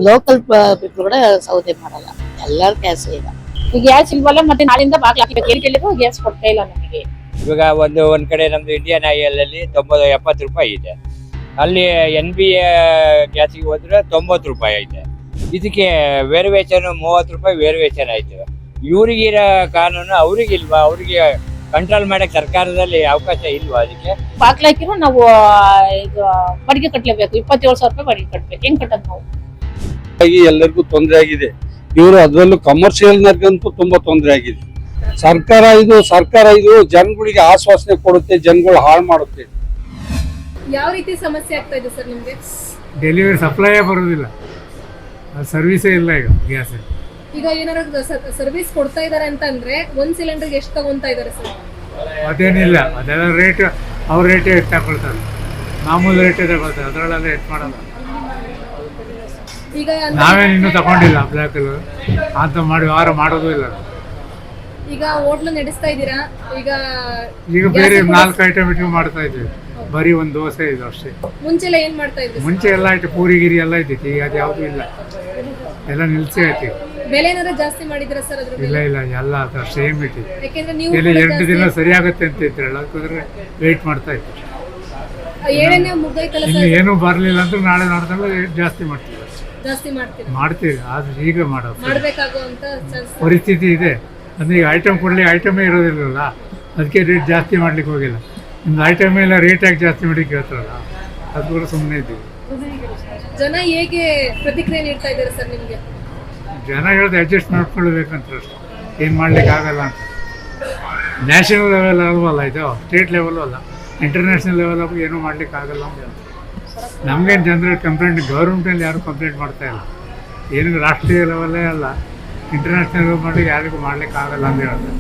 Local people ಕೂಡ ಸೌದೆ ಮಾಡಲ್ಲ, ಎಲ್ಲರೂ ಗ್ಯಾಸ್ ಈಗ. ಗ್ಯಾಸ್ ಇಲ್ವಲ್ಲ, ಮತ್ತೆ ನಾಳಿಂದ ಬಾಗ್ಲು ಹಾಕಿಬೇಕು, ಏನ್ ಕೇಳಿದ್ರು ಗ್ಯಾಸ್ ಕೊಡ್ತಾ ಇಲ್ಲ ನಮಗೆ. ಇವಾಗ ಒಂದ್ ಕಡೆ ನಮ್ದು ಇಂಡಿಯನ್ ಆಯಿಲ್ ಅಲ್ಲಿ 70 ರೂಪಾಯಿ ಇದೆ, ಅಲ್ಲಿ NB ಗ್ಯಾಸಿಗೆ ಹೋದ್ರೆ 90 ರೂಪಾಯಿ ಐತೆ. ಇದಕ್ಕೆ ವೇರಿಯೇಷನ್ 30 ರೂಪಾಯಿ ವೇರಿಯೇಷನ್ ಆಯ್ತು. ಇವ್ರಿಗಿರೋ ಕಾನೂನು ಅವ್ರಿಗಿಲ್ವಾ? ಅವ್ರಿಗೆ ಕಂಟ್ರೋಲ್ ಮಾಡಕ್ ಸರ್ಕಾರದಲ್ಲಿ ಅವಕಾಶ ಇಲ್ವಾ? ಅದಕ್ಕೆ ಬಾಗ್ಲು ಹಾಕಿರೋ ನಾವು ಇದು ಬಾಡಿಗೆ ಕಟ್ಟಲೇಬೇಕು, 27,000 ರೂಪಾಯಿ ಬಾಡಿಗೆ ಕಟ್ಬೇಕು. ಹೆಂಗ್ ಕಟ್ಟದ್ ನಾವು? ಎಲ್ಲರಿಗೂ ತೊಂದರೆ ಆಗಿದೆ. ಇವರು ಅದರಲ್ಲೂ ಕಮರ್ಷಿಯಲ್ ನರ್ಗಂತೂ ತುಂಬಾ ತೊಂದರೆ ಆಗಿದೆ. ಸರ್ಕಾರ ಇದು ಜನಗಳಿಗೆ ಆಶ್ವಾಸನೆ ಕೊಡುತ್ತೆ, ಜನಗಳು ಹಾಳು ಮಾಡುತ್ತೆ. ಯಾವ ರೀತಿ ಸಮಸ್ಯೆ ಆಗ್ತಾ ಇದೆ ಸರ್ ನಿಮ್ಗೆ? ಡೆಲಿವರಿ ಸಪ್ಲೈಯೇ ಬರೋದಿಲ್ಲ, ಸರ್ವಿಸೇ ಇಲ್ಲ ಈಗ ಗ್ಯಾಸ್. ಈಗ ಏನಾದ್ರು ಸರ್ವಿಸ್ ಕೊಡ್ತಾ ಇದಾರೆ ಅಂತ ಅಂದ್ರೆ ಒಂದ್ ಸಿಲಿಂಡರ್ಗೆ ಎಷ್ಟು ತಗೊಂತಾ ಇದಾರೆ ಸರ್? ಅದೇನಿಲ್ಲ, ಅದೆಲ್ಲ ರೇಟ್ ಅವ್ರ ರೇಟೇ ಎಷ್ಟು ತಗೊಳ್ತಾರೆ, ಮಾಮೂಲಿ ರೇಟೇ ತಗೊಳ್ತಾರೆ, ಅದರಲ್ಲೆಲ್ಲ ಎಷ್ಟು ಮಾಡಲ್ಲ. ಈಗ ನಾವೇನು ಇನ್ನೂ ತಗೊಂಡಿಲ್ಲ ಬ್ಲ್ಯಾಕ್ ಅಂತ ಮಾಡಿ ವಾರ ಮಾಡೋದು ಇಲ್ಲ. ಈಗ ಹೋಟ್ಲು ನಡೆಸ್ತಾ ಇದ್ದೀರಾ? ಈಗ ಬೇರೆ 4 ಐಟಮ್ ಇಟ್ಟು ಮಾಡ್ತಾ ಇದ್ವಿ, ಬರೀ ಒಂದು ದೋಸೆ ಇದು ಅಷ್ಟೇ. ಮುಂಚೆಲ್ಲ ಏನ್ ಮಾಡ್ತಾ ಇದ್ರಿ? ಮುಂಚೆ ಎಲ್ಲ ಇಟ್ಟು ಪೂರಿ ಗಿರಿ ಎಲ್ಲ ಇದ್ದಿತ್ತು, ಈಗ ಅದು ಯಾವುದು ಇಲ್ಲ, ಎಲ್ಲ ನಿಲ್ಸಿ ಐತಿ. ಬೆಲೆ ಏನಾದ್ರು ಜಾಸ್ತಿ ಮಾಡಿದ್ರ ಸರ್ ಅದ್ರ? ಇಲ್ಲ ಎಲ್ಲ ಸೇಮ್ ಇಟ್ಟಿದೆ. ಯಾಕೆಂದ್ರೆ ನೀವು ಇಲ್ಲಿ 2 ದಿನ ಸರಿಯಾಗುತ್ತೆ ಅಂತ ಇದ್ರಲ್ಲ, ಅದಕ್ಕೋದ್ರೆ ವೇಟ್ ಮಾಡ್ತಾ ಇತ್ತು. ಏಳನೇ ಮುಗ್ದೈತಲ್ಲ ಇನ್ನು ಸರ್, ಏನೂ ಬರಲಿಲ್ಲ ಅಂದ್ರೆ ನಾಳೆ ನೋಡಿದ್ರೆ ಜಾಸ್ತಿ ಮಾಡ್ತೀವಿ. ಜಾಸ್ತಿ ಮಾಡ್ತೀವಿ, ಆದ್ರೆ ಈಗ ಮಾಡ್ಬೇಕಾಗುವಂತ ಪರಿಸ್ಥಿತಿ ಇದೆ. ಅಂದ್ರೆ ಈಗ ಐಟಮ್ ಕೊಡ್ಲಿ, ಐಟಮೇ ಇರೋದಿಲ್ಲಲ್ಲ, ಅದಕ್ಕೆ ರೇಟ್ ಜಾಸ್ತಿ ಮಾಡ್ಲಿಕ್ಕೆ ಹೋಗಿಲ್ಲ. ನಿಮ್ದು ಐಟಮ್ ಎಲ್ಲ ರೇಟ್ ಆಗಿ ಜಾಸ್ತಿ ಮಾಡಿ ಕೇಳ್ತಾರಲ್ಲ, ಅದು ಕೂಡ ಸುಮ್ಮನೆ ಇದ್ದೀವಿ. ಜನ ಹೇಗೆ ಪ್ರತಿಕ್ರಿಯೆ ನೀಡ್ತಾ ಇದ್ದಾರೆ ಸರ್ ನಿಮ್ಗೆ? ಜನ ಹೇಳ್ದು ಅಡ್ಜಸ್ಟ್ ಮಾಡ್ಕೊಳ್ಬೇಕಂತ ಅಷ್ಟೇ, ಏನು ಮಾಡ್ಲಿಕ್ಕೆ ಆಗಲ್ಲ ಅಂತ. ನ್ಯಾಷನಲ್ ಲೆವೆಲ್ ಅಲ್ವಲ್ಲ ಇದು, ಸ್ಟೇಟ್ ಲೆವೆಲ್ ಅಲ್ಲ, ಇಂಟರ್ನ್ಯಾಷನಲ್ ಲೆವೆಲ್ ಆಗಿ ಏನೂ ಮಾಡ್ಲಿಕ್ಕೆ ಆಗಲ್ಲ ಅಂತ. ನಮಗೇನು ಜನರಲ್ ಕಂಪ್ಲೇಂಟ್, ಗೌರ್ಮೆಂಟಲ್ಲಿ ಯಾರು ಕಂಪ್ಲೇಂಟ್ ಮಾಡ್ತಾ ಇಲ್ಲ. ಏನು ರಾಷ್ಟ್ರೀಯ ಲೆವೆಲ್ಲೇ ಅಲ್ಲ, ಇಂಟರ್ನ್ಯಾಷನಲ್ ಲೆವೆಲ್ ಮಾಡಿ ಯಾರಿಗೂ ಮಾಡ್ಲಿಕ್ಕೆ ಆಗಲ್ಲ ಅಂತ ಹೇಳ್ತಾರೆ.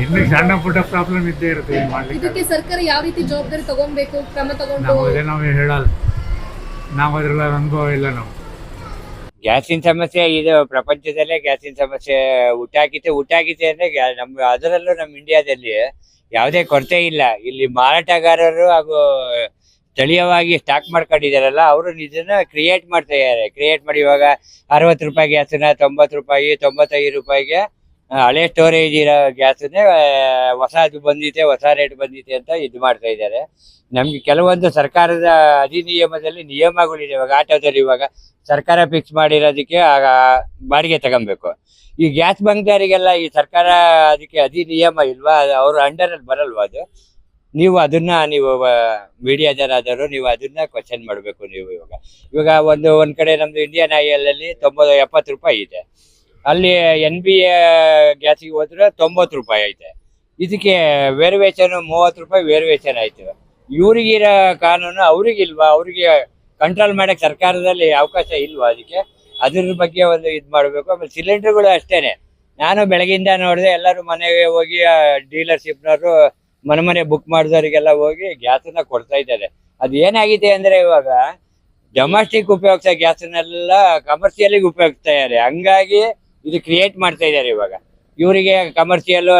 ಇನ್ನು ಸಣ್ಣ ಪುಟ್ಟ ಪ್ರಾಬ್ಲಮ್ ಇದ್ದೇ ಇರುತ್ತೆ, ಏನು ಮಾಡ್ಲಿಕ್ಕೆ. ಇದಕ್ಕೆ ಸರ್ಕಾರ ಯಾವ ರೀತಿ ಜವಾಬ್ದಾರಿ ತಗೊಬೇಕು, ಕ್ರಮ ತಗೊಂಡು? ನಾವು ಹೇಳಲ್ಲ, ನಾವು ಅದ್ರಲ್ಲಿ ಅನುಭವ ಇಲ್ಲ. ನಾವು ಗ್ಯಾಸಿನ ಸಮಸ್ಯೆ ಇದು ಪ್ರಪಂಚದಲ್ಲೇ ಗ್ಯಾಸಿನ ಸಮಸ್ಯೆ ಹುಟ್ಟಾಕಿತೆ ಅಂದ್ರೆ ಅದರಲ್ಲೂ ನಮ್ಮ ಇಂಡಿಯಾದಲ್ಲಿ ಯಾವುದೇ ಕೊರತೆ ಇಲ್ಲ. ಇಲ್ಲಿ ಮಾರಾಟಗಾರರು ಹಾಗೂ ಸ್ಥಳೀಯವಾಗಿ ಸ್ಟಾಕ್ ಮಾಡ್ಕೊಂಡಿದಾರಲ್ಲ, ಅವರು ಇದನ್ನ ಕ್ರಿಯೇಟ್ ಮಾಡ್ತಾ ಇದ್ದಾರೆ. ಕ್ರಿಯೇಟ್ ಮಾಡಿ ಇವಾಗ 60 ರೂಪಾಯಿ ಗ್ಯಾಸನ್ನ 90 ರೂಪಾಯಿ 95 ರೂಪಾಯಿಗೆ ಹಳೆ ಸ್ಟೋರೇಜ್ ಇರೋ ಗ್ಯಾಸನ್ನೇ ಹೊಸದು ಬಂದಿದೆ, ಹೊಸ ರೇಟ್ ಬಂದಿದೆ ಅಂತ ಇದು ಮಾಡ್ತಾ ಇದ್ದಾರೆ. ನಮ್ಗೆ ಕೆಲವೊಂದು ಸರ್ಕಾರದ ಅಧಿನಿಯಮದಲ್ಲಿ ನಿಯಮಗಳಿದೆ. ಇವಾಗ ಆಟೋದಲ್ಲಿ ಇವಾಗ ಸರ್ಕಾರ ಫಿಕ್ಸ್ ಮಾಡಿರೋದಕ್ಕೆ ಬಾಡಿಗೆ ತಗೊಬೇಕು. ಈ ಗ್ಯಾಸ್ ಬಂಕ್ದಾರಿಗೆಲ್ಲ ಈ ಸರ್ಕಾರ ಅದಕ್ಕೆ ಅಧಿನಿಯಮ ಇಲ್ವಾ? ಅವ್ರ ಅಂಡರಲ್ಲಿ ಬರಲ್ವಾ ಅದು? ನೀವು ಅದನ್ನ ಮೀಡಿಯಾ ಜನ ಆದರೂ ನೀವು ಅದನ್ನ ಕ್ವಶನ್ ಮಾಡಬೇಕು. ನೀವು ಇವಾಗ ಒಂದ್ ಕಡೆ ನಮ್ದು ಇಂಡಿಯನ್ ಆಯಿಲ್ ಅಲ್ಲಿ 70 ರೂಪಾಯಿ ಇದೆ, ಅಲ್ಲಿ NB ಗ್ಯಾಸಿಗೆ ಹೋದ್ರೆ 90 ರೂಪಾಯಿ ಐತೆ. ಇದಕ್ಕೆ ವೇರಿಯೇಷನ್ 30 ರೂಪಾಯಿ ವೇರಿಯೇಷನ್ ಆಯ್ತು. ಇವ್ರಿಗಿರೋ ಕಾನೂನು ಅವ್ರಿಗಿಲ್ವಾ? ಅವ್ರಿಗೆ ಕಂಟ್ರೋಲ್ ಮಾಡಕ್ ಸರ್ಕಾರದಲ್ಲಿ ಅವಕಾಶ ಇಲ್ವಾ? ಅದಕ್ಕೆ ಅದ್ರ ಬಗ್ಗೆ ಒಂದು ಇದು ಮಾಡಬೇಕು. ಆಮೇಲೆ ಸಿಲಿಂಡರ್ಗಳು ಅಷ್ಟೇನೆ. ನಾನು ಬೆಳಗಿಂದ ನೋಡಿದೆ, ಎಲ್ಲರೂ ಮನೆಗೆ ಹೋಗಿ ಡೀಲರ್ಶಿಪ್ನವರು ಮನೆ ಬುಕ್ ಮಾಡಿದವರಿಗೆಲ್ಲ ಹೋಗಿ ಗ್ಯಾಸನ್ನ ಕೊಡ್ತಾ ಇದ್ದಾರೆ. ಅದು ಏನಾಗಿದೆ ಅಂದ್ರೆ ಇವಾಗ ಡೊಮೆಸ್ಟಿಕ್ ಉಪಯೋಗಿಸೋ ಗ್ಯಾಸನ್ನೆಲ್ಲ ಕಮರ್ಷಿಯಲಿಗೆ ಉಪಯೋಗಿಸ್ತಾ ಇದ್ದಾರೆ. ಹಂಗಾಗಿ ಇದು ಕ್ರಿಯೇಟ್ ಮಾಡ್ತಾ ಇದ್ದಾರೆ. ಇವಾಗ ಇವರಿಗೆ ಕಮರ್ಷಿಯಲ್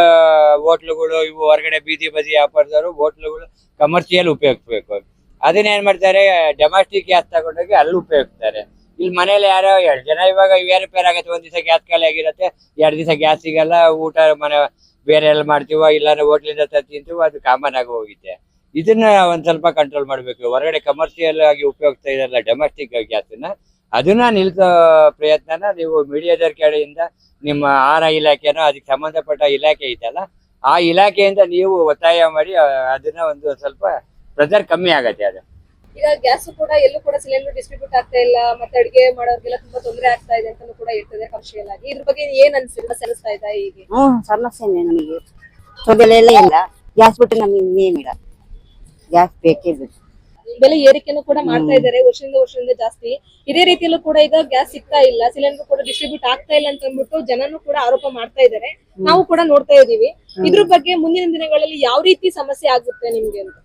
ಹೋಟ್ಲುಗಳು, ಇವು ಹೊರಗಡೆ ಬೀದಿ ಬದಿ ವ್ಯಾಪಾರದವರು ಹೋಟ್ಲುಗಳು ಕಮರ್ಷಿಯಲ್ ಉಪಯೋಗಿಸ್ಬೇಕು. ಅದನ್ನೇನ್ ಮಾಡ್ತಾರೆ, ಡೊಮೆಸ್ಟಿಕ್ ಗ್ಯಾಸ್ ತಗೊಂಡೋಗಿ ಅಲ್ಲಿ ಉಪಯೋಗಿಸ್ತಾರೆ. ಇಲ್ಲಿ ಮನೇಲಿ ಯಾರೋ 2 ಜನ ಇವಾಗ ಏರುಪೇರ್ ಆಗತ್ತೆ. ಒಂದ್ ದಿವಸ ಗ್ಯಾಸ್ ಖಾಲಿ ಆಗಿರತ್ತೆ, 2 ದಿವಸ ಗ್ಯಾಸ್ ಸಿಗಲ್ಲ, ಊಟ ಮನೆ ಬೇರೆ ಎಲ್ಲ ಮಾಡ್ತೀವ, ಇಲ್ಲಾಂದ್ರೆ ಹೋಟ್ಲಿಂದ ತಿಂತೀವಿ, ಅದು ಕಾಮನ್ ಆಗಿ ಹೋಗಿದೆ. ಇದನ್ನ ಒಂದ್ ಸ್ವಲ್ಪ ಕಂಟ್ರೋಲ್ ಮಾಡ್ಬೇಕು. ಹೊರಗಡೆ ಕಮರ್ಷಿಯಲ್ ಆಗಿ ಉಪಯೋಗಿಸ್ತಾ ಇರಲ್ಲ ಡೊಮೆಸ್ಟಿಕ್ ಗ್ಯಾಸನ್ನ, ಅದನ್ನ ನಿಲ್ಸೋ ಪ್ರಯತ್ನನ ನೀವು ಮೀಡಿಯಾದವ್ರ ಕಡೆಯಿಂದ ನಿಮ್ಮ ಆಹಾರ ಇಲಾಖೆನೋ ಅದಕ್ಕೆ ಸಂಬಂಧಪಟ್ಟ ಇಲಾಖೆ ಐತಲ್ಲ, ಆ ಇಲಾಖೆಯಿಂದ ನೀವು ಒತ್ತಾಯ ಮಾಡಿ ಅದನ್ನ ಒಂದು ಸ್ವಲ್ಪ ಪ್ರೆಷರ್ ಕಮ್ಮಿ ಆಗತ್ತೆ. ಅದು ಈಗ ಗ್ಯಾಸ್ ಕೂಡ ಎಲ್ಲೂ ಕೂಡ ಸಿಲಿಂಡರ್ ಡಿಸ್ಟ್ರಿಬ್ಯೂಟ್ ಆಗ್ತಾ ಇಲ್ಲ, ಮತ್ತೆ ಅಡಿಗೆ ಮಾಡೋರ್ಗೆಲ್ಲ ತುಂಬಾ ತೊಂದರೆ ಆಗ್ತಾ ಇದೆ ಅಂತ ಕೂಡ ಇರ್ತದೆ ಕಮರ್ಷಿಯಲ್ ಆಗಿ. ಇದ್ರ ಬಗ್ಗೆ ಏನ್ ಅನಿಸ್ತಾ ಇದೆ ಈಗ? ಸಮಸ್ಯೆನೇ ನಮಗೆ, ತೊಂದರೆ ಇಲ್ಲ. ಗ್ಯಾಸ್ ಬಿಟ್ಟು ನಮಗೆ ಇನ್ನೇನಿಲ್ಲ, ಗ್ಯಾಸ್ ಬೇಕೇ ಬೇಕು. ಬೆಲೆ ಏರಿಕೆನೂ ಕೂಡ ಮಾಡ್ತಾ ಇದ್ದಾರೆ ವರ್ಷದಿಂದ ಜಾಸ್ತಿ. ಇದೇ ರೀತಿಯಲ್ಲೂ ಕೂಡ ಈಗ ಗ್ಯಾಸ್ ಸಿಗ್ತಾ ಇಲ್ಲ, ಸಿಲಿಂಡರ್ ಕೂಡ ಡಿಸ್ಟ್ರಿಬ್ಯೂಟ್ ಆಗ್ತಾ ಇಲ್ಲ ಅಂತ ಅಂದ್ಬಿಟ್ಟು ಜನನು ಕೂಡ ಆರೋಪ ಮಾಡ್ತಾ ಇದ್ದಾರೆ. ನಾವು ಕೂಡ ನೋಡ್ತಾ ಇದೀವಿ. ಇದ್ರ ಬಗ್ಗೆ ಮುಂದಿನ ದಿನಗಳಲ್ಲಿ ಯಾವ ರೀತಿ ಸಮಸ್ಯೆ ಆಗುತ್ತೆ ನಿಮ್ಗೆ ಅಂತ?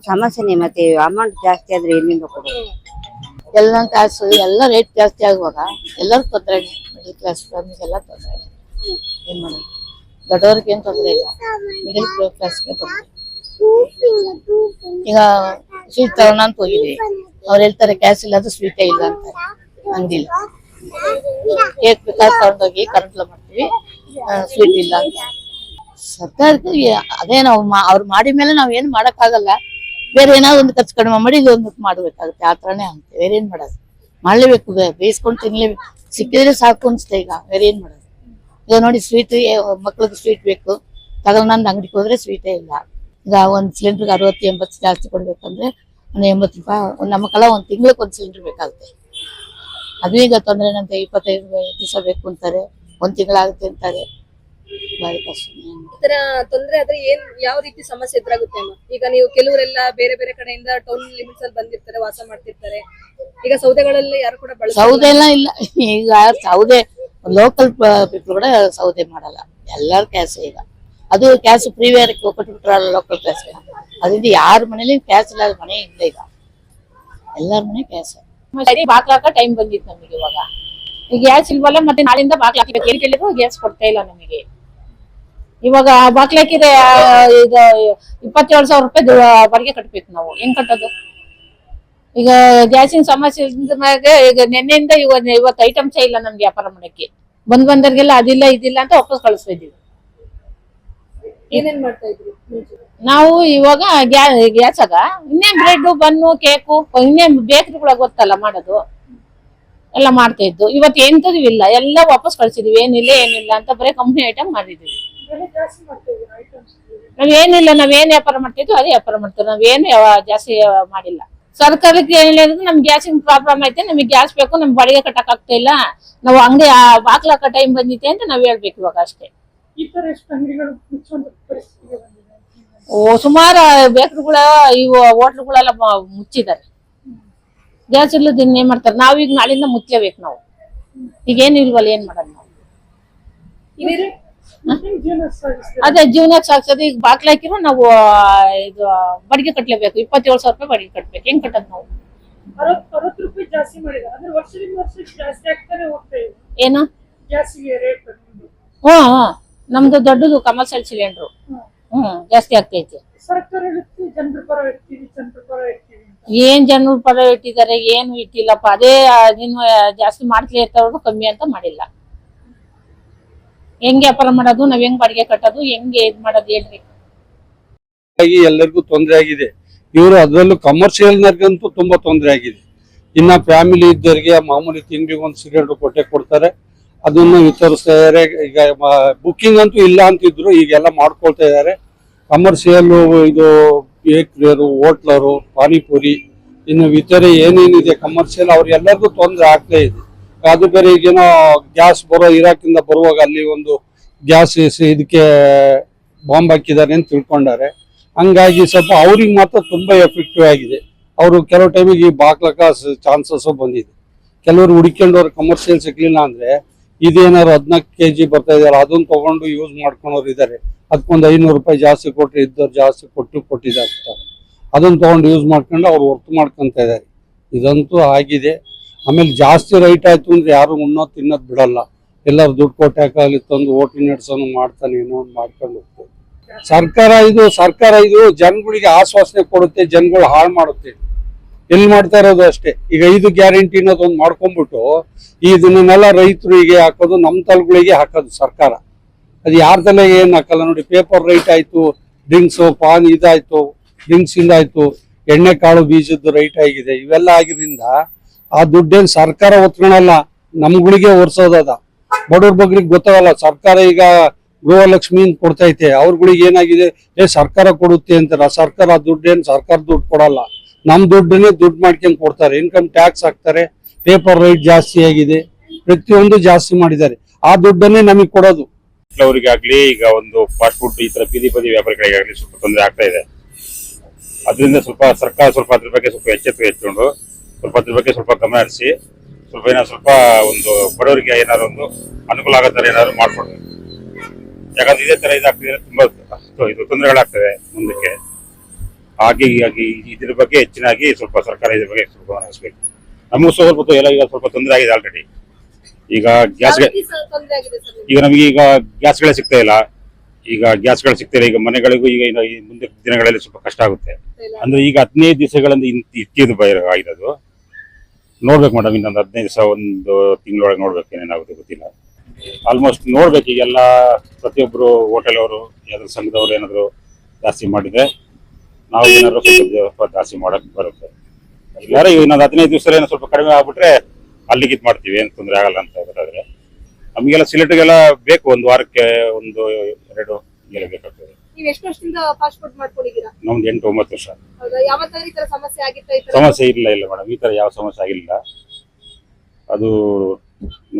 ಸಮಸ್ಯೆನೇ, ಮತ್ತೆ ಅಮೌಂಟ್ ಜಾಸ್ತಿ ಆದ್ರೆ ಎಲ್ಲಿಂದ ಕೊಡೋದು? ಎಲ್ಲ ಕಾಸು ಎಲ್ಲ ರೇಟ್ ಜಾಸ್ತಿ ಆಗುವಾಗ ಎಲ್ಲರೂ ತೊಂದರೆ. ಮಿಡಲ್ ಕ್ಲಾಸ್ ಫ್ಯಾಮಿಲಿಗೆಲ್ಲ ತೊಂದರೆ. ಏನ್ ಮಾಡೋದು? ದೊಡ್ಡವ್ರಿಗೆ ಏನ್ ತೊಂದರೆ ಇಲ್ಲ, ಮಿಡಲ್ ಕ್ಲಾಸ್ಗೆ ತೊಂದರೆ. ಈಗ ಸ್ವೀಟ್ ತಗೋಣ ಅಂತ ಹೋಗಿದ್ವಿ, ಅವ್ರು ಹೇಳ್ತಾರೆ ಗ್ಯಾಸ್ ಇಲ್ಲ, ಅದು ಸ್ವೀಟೇ ಇಲ್ಲ ಅಂತ. ಹಂಗಿಲ್ಲ. ಕೇಕ್ ಬೇಕಾದ್ರೆ ತಗೊಂಡೋಗಿ ಕರೆಂಟ್ಲ ಮಾಡ್ತೀವಿ, ಸ್ವೀಟ್ ಇಲ್ಲ ಅಂತ. ಸರ್ಕಾರಕ್ಕೆ ಅದೇ ನಾವು ಅವ್ರು ಮಾಡಿದ ಮೇಲೆ ನಾವ್ ಏನ್ ಮಾಡಕ್ಕಾಗಲ್ಲ. ಬೇರೆ ಏನಾದ್ರು ಒಂದು ಖರ್ಚು ಕಡಿಮೆ ಮಾಡಿ ಇದೊಂದು ಮಾಡ್ಬೇಕಾಗುತ್ತೆ, ಆ ತರನೇ ಆಗುತ್ತೆ. ಬೇರೆ ಏನ್ ಮಾಡೋದು, ಮಾಡ್ಲೇಬೇಕು, ಬೇಯಿಸ್ಕೊಂಡು ತಿನ್ಲೇಬೇಕು. ಸಿಕ್ಕಿದ್ರೆ ಸಾಕು ಅನ್ಸುತ್ತೆ ಈಗ, ಬೇರೆ ಏನ್ ಮಾಡೋದು. ಈಗ ನೋಡಿ ಸ್ವೀಟ್, ಮಕ್ಳಿಗೆ ಸ್ವೀಟ್ ಬೇಕು, ತಗೊಂಡ್ ಅಂಗಡಿಗೆ ಹೋದ್ರೆ ಸ್ವೀಟೇ ಇಲ್ಲ. ಈಗ ಒಂದ್ ಸಿಲಿಂಡರ್ಗೆ 60-80 ಜಾಸ್ತಿ ಕೊಡ್ಬೇಕಂದ್ರೆ ಒಂದು 80 ರೂಪಾಯಿ. ನಮ್ಮಕ್ಕೆಲ್ಲ ಒಂದ್ ತಿಂಗ್ಳಕ್ಕೆ ಒಂದ್ ಸಿಲಿಂಡರ್ ಬೇಕಾಗುತ್ತೆ. ಅದು ಈಗ ತೊಂದ್ರೆ ನಂತೆ 25 ದಿವಸ ಬೇಕು ಅಂತಾರೆ, ಒಂದ್ ತಿಂಗಳಾಗುತ್ತೆ ಅಂತಾರೆ. ಬಾರಿ ಕಷ್ಟ. ಈ ತರ ತೊಂದ್ರೆ ಆದ್ರೆ ಯಾವ ರೀತಿ ಸಮಸ್ಯೆ ಎದುರಾಗುತ್ತೆ ಅಮ್ಮ? ಈಗ ನೀವು ಕೆಲವರೆಲ್ಲ ಬೇರೆ ಬೇರೆ ಕಡೆಯಿಂದ ಟೌನ್ ಲಿಮಿಟ್ಸ್ ಅಲ್ಲಿ ಬಂದಿರ್ತಾರೆ, ವಾಸ ಮಾಡ್ತಿರ್ತಾರೆ. ಈಗ ಸೌದೆಗಳಲ್ಲಿ ಯಾರು ಕೂಡ ಸೌದೆ ಎಲ್ಲ ಇಲ್ಲ. ಈಗ ಸೌದೆ ಲೋಕಲ್ ಪೀಪಲ್ ಕೂಡ ಸೌದೆ ಮಾಡಲ್ಲ, ಎಲ್ಲಾರು ಕ್ಯಾಸ್. ಈಗ ಅದು ಕ್ಯಾಸ್ ಪ್ರೀವಿಯರ್ ಕೊಟ್ಬಿಟ್ರಲ್ಲ ಲೋಕಲ್ ಕ್ಯಾಸ್. ಅದರಿಂದ ಯಾರ ಮನೇಲಿ ಕ್ಯಾಸ್ ಇಲ್ಲ ಮನೆ ಇಲ್ಲ. ಈಗ ಎಲ್ಲಾರ ಮನೆ ಕ್ಯಾಸ್. ಬಾಕ್ಲಾಕ ಟೈಮ್ ಬಂದಿತ್ತು ನಮಗೆ. ಇವಾಗ ಈಗ ಗ್ಯಾಸ್ ಇಲ್ವಲ್ಲ, ಮತ್ತೆ ನಾಳಿಂದ ಬಾಕ್ಲಾಕಿಬೇಕು. ಎಲ್ಲಿ ಕೇಳಿದ್ರು ಗ್ಯಾಸ್ ಕೊಡ್ತಾ ಇಲ್ಲ ನಮಗೆ. ಇವಾಗ ಬಾಕ್ಲಾಕಿದ್ರೆ ಈಗ 27,000 ರೂಪಾಯಿ ಬಾಡಿಗೆ ಕಟ್ಬೇಕು ನಾವು. ಹೆಂಗ್ ಕಟ್ಟೋದು? ಈಗ ಗ್ಯಾಸಿನ ಸಮಸ್ಯೆ ಮ್ಯಾಗೆ ಈಗ ನಿನ್ನೆಯಿಂದ ಇವತ್ತು ಐಟಮ್ಸ್ ಇಲ್ಲ ನಮ್ಗೆ ವ್ಯಾಪಾರ ಮಾಡಕ್ಕೆ. ಬಂದವ್ರಿಗೆಲ್ಲ ಅದಿಲ್ಲ ಇದಿಲ್ಲ ಅಂತ ವಾಪಸ್ ಕಳಿಸ್ತಾ ಇದೀವಿ. ಏನೇನ್ ಮಾಡ್ತಾ ಇದ್ರಿ? ನಾವು ಇವಾಗ ಗ್ಯಾಸಾಗ ಇನ್ನೇನ್ ಬ್ರೆಡ್, ಬನ್ನು, ಕೇಕು, ಇನ್ನೇನ್ ಬೇಕರಿಗಳ ಗೊತ್ತಲ್ಲ ಮಾಡೋದು, ಎಲ್ಲ ಮಾಡ್ತಾ ಇದ್ದು. ಇವತ್ತು ಎಂತದೂ ಇಲ್ಲ, ಎಲ್ಲ ವಾಪಸ್ ಕಳ್ಸಿದೀವಿ. ಏನಿಲ್ಲ ಅಂತ ಬರೀ ಕಂಪ್ನಿ ಐಟಮ್ ಮಾಡಿದೀವಿ. ನಾವೇನಿಲ್ಲ, ನಾವೇನ್ ವ್ಯಾಪಾರ ಮಾಡ್ತಿದ್ವಿ ಅದೇ ವ್ಯಾಪಾರ ಮಾಡ್ತೀವಿ. ನಾವೇನು ಜಾಸ್ತಿ ಮಾಡಿಲ್ಲ. ಸರ್ಕಾರಕ್ಕೆ ಏನಿಲ್ಲ, ನಮ್ ಗ್ಯಾಸಿನ ಪ್ರಾಬ್ಲಮ್ ಐತೆ, ನಮಗೆ ಗ್ಯಾಸ್ ಬೇಕು, ನಮ್ಗೆ ಬಾಡಿಗೆ ಕಟ್ಟಕ್ ಆಗ್ತಾ ಇಲ್ಲ, ನಾವು ಅಂಗಡಿ ಬಾಕ್ಲಾಕ ಟೈಮ್ ಬಂದಿದೆ ಅಂತ ನಾವ್ ಹೇಳ್ಬೇಕು ಇವಾಗ ಅಷ್ಟೇ. ಸುಮಾರು ಬೇಕರಿಗಳ ಇವು ಹೋಟ್ಲುಗಳೆಲ್ಲ ಮುಚ್ಚಿದ್ದಾರೆ. ಗ್ಯಾಸ್ ಇಲ್ಲದ ಏನ್ ಮಾಡ್ತಾರೆ? ನಾವೀಗ ನಾಳಿಂದ ಮುಚ್ಚಲೇಬೇಕು ನಾವು. ಈಗ ಏನು ಇಲ್ವಲ್ಲ, ಏನ್ ಮಾಡೋದು ನಾವು? ಅದೇ ಜೀವನಕ್ಕೆ ಸಾಕ್ಸೋದು. ಈಗ ಬಾಕ್ಲಾಕಿರೋ ನಾವು ಇದು ಬಾಡಿಗೆ ಕಟ್ಲೇಬೇಕು. 27,000 ರೂಪಾಯಿ ಬಾಡಿಗೆ ಕಟ್ಬೇಕು. ಹೆಂಗ್ ಕಟ್ಟದ್ ನಾವು? 60 ರೂಪಾಯಿ ಜಾಸ್ತಿ ಮಾಡಿದ್ದಾರೆ. ಅಂದ್ರೆ ವರ್ಷದಿಂದ ವರ್ಷಕ್ಕೆ ಜಾಸ್ತಿ ಆಗ್ತಾನೆ ಹೋಗ್ತಾ ಇದೆ. ಏನು ಗ್ಯಾಸ್ಗೆ ರೇಟ್? ನಮ್ದು ದೊಡ್ಡದು ಕಮರ್ಷಿಯಲ್ ಸಿಲಿಂಡ್ರು. ಜಾಸ್ತಿ ಆಗ್ತೈತಿ. ಸರ್ಕಾರ ಇರ್ತೀವಿ, ಜನರ ಪರ ಇರ್ತೀವಿ, ಜನರ ಪರ ಇರ್ತೀವಿ. ಏನ್ ಜನರ ಪರ ಇಟ್ಟಿದ್ದಾರೆ, ಏನು ಇಟ್ಟಿಲ್ಲಪ್ಪ. ಅದೇ ನೀನು ಜಾಸ್ತಿ ಮಾಡ್ತಲೇ ಇರ್ತಾವ್ರು, ಕಮ್ಮಿ ಅಂತ ಮಾಡಿಲ್ಲ. ಹೆಂಗ್ ವ್ಯಾಪಾರ ಮಾಡೋದು, ನಾವ್ ಹೆಂಗ್ ಬಾಡಿಗೆ ಕಟ್ಟೋದು, ಹೆಂಗೆ ಇದ್ ಮಾಡೋದು ಹೇಳ್ರಿ. ಎಲ್ಲರಿಗೂ ತೊಂದರೆ ಆಗಿದೆ. ಇವರು ಅದರಲ್ಲೂ ಕಮರ್ಷಿಯಲ್ ನರ್ಗಂತೂ ತುಂಬಾ ತೊಂದರೆ ಆಗಿದೆ. ಇನ್ನ ಫ್ಯಾಮಿಲಿ ಇದ್ದವರಿಗೆ ಮಾಮೂಲಿ ತಿಂಗಳಿಗೆ ಒಂದು ಸಿಲಿಂಡರ್ ಕೊಡ್ತಾರೆ, ಅದನ್ನು ವಿತರಿಸ್ತಾ ಇದಾರೆ. ಈಗ ಬುಕ್ಕಿಂಗ್ ಅಂತೂ ಇಲ್ಲ ಅಂತಿದ್ರು, ಈಗೆಲ್ಲ ಮಾಡ್ಕೊಳ್ತಾ ಇದಾರೆ. ಕಮರ್ಷಿಯಲ್ ಇದು ಬೇಕ್ರಿಯರು, ಹೋಟ್ಲರು, ಪಾನಿಪುರಿ, ಇನ್ನು ಇತರೆ ಏನೇನಿದೆ ಕಮರ್ಷಿಯಲ್, ಅವ್ರಿಗೆಲ್ಲರಿಗೂ ತೊಂದರೆ ಆಗ್ತಾ ಇದೆ. ಅದು ಬೇರೆ ಈಗೇನೋ ಗ್ಯಾಸ್ ಇರಾಕಿಂದ ಬರುವಾಗ ಅಲ್ಲಿ ಒಂದು ಗ್ಯಾಸ್ ಇದಕ್ಕೆ ಬಾಂಬ್ ಹಾಕಿದ್ದಾರೆ ಅಂತ ತಿಳ್ಕೊಂಡಾರೆ. ಹಂಗಾಗಿ ಸ್ವಲ್ಪ ಅವ್ರಿಗೆ ಮಾತ್ರ ತುಂಬಾ ಎಫೆಕ್ಟಿವ್ ಆಗಿದೆ. ಅವರು ಕೆಲವು ಟೈಮಿಗೆ ಈ ಬಾಕ್ಲಕ ಚಾನ್ಸಸ್ ಬಂದಿದೆ. ಕೆಲವರು ಹುಡುಕೊಂಡವ್ರು ಕಮರ್ಷಿಯಲ್ ಸಿಗ್ಲಿಲ್ಲ ಅಂದ್ರೆ ಇದೇನಾದ್ರು 14 kg ಬರ್ತಾ ಇದಾರೆ, ಅದನ್ನ ತಗೊಂಡು ಯೂಸ್ ಮಾಡ್ಕೊಂಡವ್ರು ಇದಾರೆ. ಅದಕ್ಕೊಂದು 500 ರೂಪಾಯಿ ಜಾಸ್ತಿ ಕೊಟ್ಟರೆ ಇದ್ದವ್ರು ಜಾಸ್ತಿ ಕೊಟ್ಟಿದ್ದಾರೆ. ಅದನ್ನ ತಗೊಂಡು ಯೂಸ್ ಮಾಡ್ಕೊಂಡು ಅವ್ರು ವರ್ಕ್ ಮಾಡ್ಕೊಂತ ಇದಾರೆ. ಇದಂತೂ ಆಗಿದೆ. ಆಮೇಲೆ ಜಾಸ್ತಿ ರೈಟ್ ಆಯ್ತು ಅಂದ್ರೆ ಯಾರು ಉಣ್ಣೋದು ತಿನ್ನೋದು ಬಿಡಲ್ಲ. ಎಲ್ಲರೂ ದುಡ್ಡು ಕೊಟ್ಟು ಹಾಕಲಿ ತಂದು ಹೋಟೆಲ್ ನಡೆಸೋನು ಮಾಡ್ತಾನೆ, ಏನೋ ಒಂದು ಮಾಡ್ಕೊಂಡು ಹೋಗ್ತದೆ. ಸರ್ಕಾರ ಇದು ಜನಗಳಿಗೆ ಆಶ್ವಾಸನೆ ಕೊಡುತ್ತೆ, ಜನಗಳು ಹಾಳು ಮಾಡುತ್ತೆ. ಎಲ್ಲಿ ಮಾಡ್ತಾ ಇರೋದು ಅಷ್ಟೇ. ಈಗ 5 ಗ್ಯಾರಂಟಿ ಅನ್ನೋದೊಂದು ಮಾಡ್ಕೊಂಡ್ಬಿಟ್ಟು ಇದನ್ನೆಲ್ಲ ರೈತರಿಗೆ ಹಾಕೋದು, ನಮ್ಮ ತಲೆಗಳಿಗೆ ಹಾಕೋದು ಸರ್ಕಾರ. ಅದು ಯಾರ ತಲೆಗೆ ಏನ್ ಹಾಕಲ್ಲ ನೋಡಿ. ಪೇಪರ್ ರೈಟ್ ಆಯ್ತು, ಡ್ರಿಂಕ್ಸ್ ಪಾನ್ ಇದಾಯ್ತು, ಡ್ರಿಂಕ್ಸ್ ಇಂದಾಯ್ತು, ಎಣ್ಣೆ ಕಾಳು ಬೀಜದ್ದು ರೈಟ್ ಆಗಿದೆ. ಇವೆಲ್ಲ ಆಗಿದ್ರಿಂದ ಆ ದುಡ್ಡೇನ್ ಸರ್ಕಾರ ಒತ್ಕೊಳಲ್ಲ, ನಮ್ಗಳಿಗೆ ಒರ್ಸೋದದ. ಬಡವ್ರ ಬಗ್ರಿಗೆ ಗೊತ್ತಾಗಲ್ಲ. ಸರ್ಕಾರ ಈಗ ಗೃಹಲಕ್ಷ್ಮಿ ಕೊಡ್ತೈತೆ, ಅವ್ರಗಳಿಗೆ ಏನಾಗಿದೆ, ಸರ್ಕಾರ ಕೊಡುತ್ತೆ ಅಂತಾರ. ಸರ್ಕಾರ ದುಡ್ಡೇನ್ ಸರ್ಕಾರ ದುಡ್ಡು ಕೊಡಲ್ಲ, ನಮ್ ದುಡ್ಡನ್ನೇ ದುಡ್ಡು ಮಾಡ್ಕೊಂಡ್ ಕೊಡ್ತಾರೆ. ಇನ್ಕಮ್ ಟ್ಯಾಕ್ಸ್ ಹಾಕ್ತಾರೆ, ಪೇಪರ್ ರೈಟ್ ಜಾಸ್ತಿ ಆಗಿದೆ, ಪ್ರತಿಯೊಂದು ಜಾಸ್ತಿ ಮಾಡಿದ್ದಾರೆ. ಆ ದುಡ್ಡನ್ನೇ ನಮಗೆ ಕೊಡೋದು. ಅವರಿಗಾಗ್ಲಿ ಈಗ ಒಂದು ಫಾಸ್ಟ್ ಫುಡ್ ಈ ತರ ಬೀದಿ ಬದಿ ವ್ಯಾಪಾರಿಗಳಿಗಾಗ್ಲಿ ಸ್ವಲ್ಪ ತೊಂದರೆ ಆಗ್ತಾ ಇದೆ. ಅದರಿಂದ ಸರ್ಕಾರ ಅದ್ರ ಬಗ್ಗೆ ಸ್ವಲ್ಪ ಎಚ್ಚೆತ್ಕೊಂಡು ಅದ್ರ ಬಗ್ಗೆ ಸ್ವಲ್ಪ ಗಮನ ಹರಿಸಿ ಸ್ವಲ್ಪ ಒಂದು ಬಡವರಿಗೆ ಏನಾದ್ರು ಒಂದು ಅನುಕೂಲ ಆಗೋ ತರ ಏನಾದ್ರು ಮಾಡ್ಕೊಡ್ಬೇಕು. ಯಾಕಂದ್ರೆ ಇದೇ ತರ ಇದಾಗ್ತಿದ್ರೆ ತುಂಬಾ ಇದು ತೊಂದರೆಗಳಾಗ್ತದೆ ಮುಂದಕ್ಕೆ. ಹಾಗೆ ಇದ್ರ ಬಗ್ಗೆ ಹೆಚ್ಚಿನಾಗಿ ಸ್ವಲ್ಪ ಸರ್ಕಾರ ಇದ್ರ ಬಗ್ಗೆ ಸ್ವಲ್ಪ ಗಮನ ಹರಿಸಬೇಕು. ನಮಗೂ ಸ್ವಲ್ಪ ಎಲ್ಲ ಈಗ ಸ್ವಲ್ಪ ತೊಂದರೆ ಆಗಿದೆ ಆಲ್ರೆಡಿ. ಈಗ ನಮಗೆ ಈಗ ಗ್ಯಾಸ್ಗಳೇ ಸಿಗ್ತಾ ಇಲ್ಲ. ಈಗ ಮನೆಗಳಿಗೂ ಈಗ ಮುಂದೆ ದಿನಗಳಲ್ಲಿ ಸ್ವಲ್ಪ ಕಷ್ಟ ಆಗುತ್ತೆ. ಅಂದ್ರೆ ಈಗ 15 ದಿವಸಗಳಿಂದ ಇಟ್ಟಿದ್ದು ಆಗಿರೋದು. ನೋಡ್ಬೇಕು ಮೇಡಮ್, ಇನ್ನೊಂದು 15 ದಿವಸ ಒಂದು ತಿಂಗಳೊಳಗೆ ನೋಡ್ಬೇಕು ಏನೇನಾಗುತ್ತೆ ಗೊತ್ತಿಲ್ಲ. ಆಲ್ಮೋಸ್ಟ್ ನೋಡ್ಬೇಕು. ಈಗೆಲ್ಲ ಪ್ರತಿಯೊಬ್ಬರು ಹೋಟೆಲ್ ಅವರು ಯಾವ್ದಾದ್ರು ಸಂಘದವ್ರು ಏನಾದ್ರು ಜಾಸ್ತಿ ಮಾಡಿದ್ರೆ ನಾವು ಏನಾದ್ರು ಸ್ವಲ್ಪ ಜಾಸ್ತಿ ಮಾಡಕ್ ಬರುತ್ತೆ. ಇಲ್ಲಾರ ಇನ್ನೊಂದು 15 ದಿವಸ ಏನೋ ಸ್ವಲ್ಪ ಕಡಿಮೆ ಆಗ್ಬಿಟ್ರೆ ಅಲ್ಲಿಗೆ ಇದು ಮಾಡ್ತೀವಿ, ಏನು ತೊಂದರೆ ಆಗಲ್ಲ ಅಂತ ಗೊತ್ತಾದ್ರೆ. ನಮಗೆಲ್ಲ ಸಿಲಿಂಡರ್ಗೆಲ್ಲ ಬೇಕು, ಒಂದು ವಾರಕ್ಕೆ 1-2 ಬೇಕಾಗ್ತದೆ. ನೀವ್ ಎಷ್ಟು ವರ್ಷದಿಂದ ಫಾಸ್ಟ್ ಫುಡ್ ಮಾಡ್ಕೊಂಡಿದ್ದೀರಾ? ನಮ್ದು 8-9 ವರ್ಷ. ಹೌದಾ? ಯಾವತ್ತಾದ್ರೂ ಈ ತರ ಸಮಸ್ಯೆ ಆಗಿತ್ತಾ? ಈ ತರ ಸಮಸ್ಯೆ ಇಲ್ಲ ಮೇಡಮ್, ಈ ತರ ಯಾವ ಸಮಸ್ಯೆ ಆಗಿಲ್ಲ. ಅದು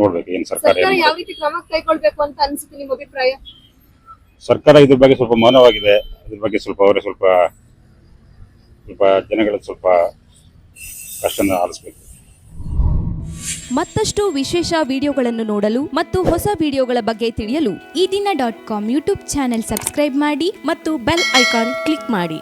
ನೋಡ್ಬೇಕು ಏನ್ ಸರ್ಕಾರ ಯಾವ ರೀತಿ ಕ್ರಮ ಕೈಗೊಳ್ಬೇಕು ಅಂತ ಅನ್ಸುತ್ತೆ ನಿಮ್ಮ ಅಭಿಪ್ರಾಯ? ಸರ್ಕಾರ ಇದ್ರ ಬಗ್ಗೆ ಸ್ವಲ್ಪ ಮೌನವಾಗಿದೆ. ಅದ್ರ ಬಗ್ಗೆ ಸ್ವಲ್ಪ ಅವರೇ ಸ್ವಲ್ಪ ಜನಗಳ ಸ್ವಲ್ಪ ಕಷ್ಟನ ಆಲಿಸ್ಬೇಕು. ಮತ್ತಷ್ಟು ವಿಶೇಷ ವಿಡಿಯೋಗಳನ್ನು ನೋಡಲು ಮತ್ತು ಹೊಸ ವಿಡಿಯೋಗಳ ಬಗ್ಗೆ ತಿಳಿಯಲು ಈ ದಿನ .com ಯೂಟ್ಯೂಬ್ ಚಾನೆಲ್ ಸಬ್ಸ್ಕ್ರೈಬ್ ಮಾಡಿ ಮತ್ತು ಬೆಲ್ ಐಕಾನ್ ಕ್ಲಿಕ್ ಮಾಡಿ.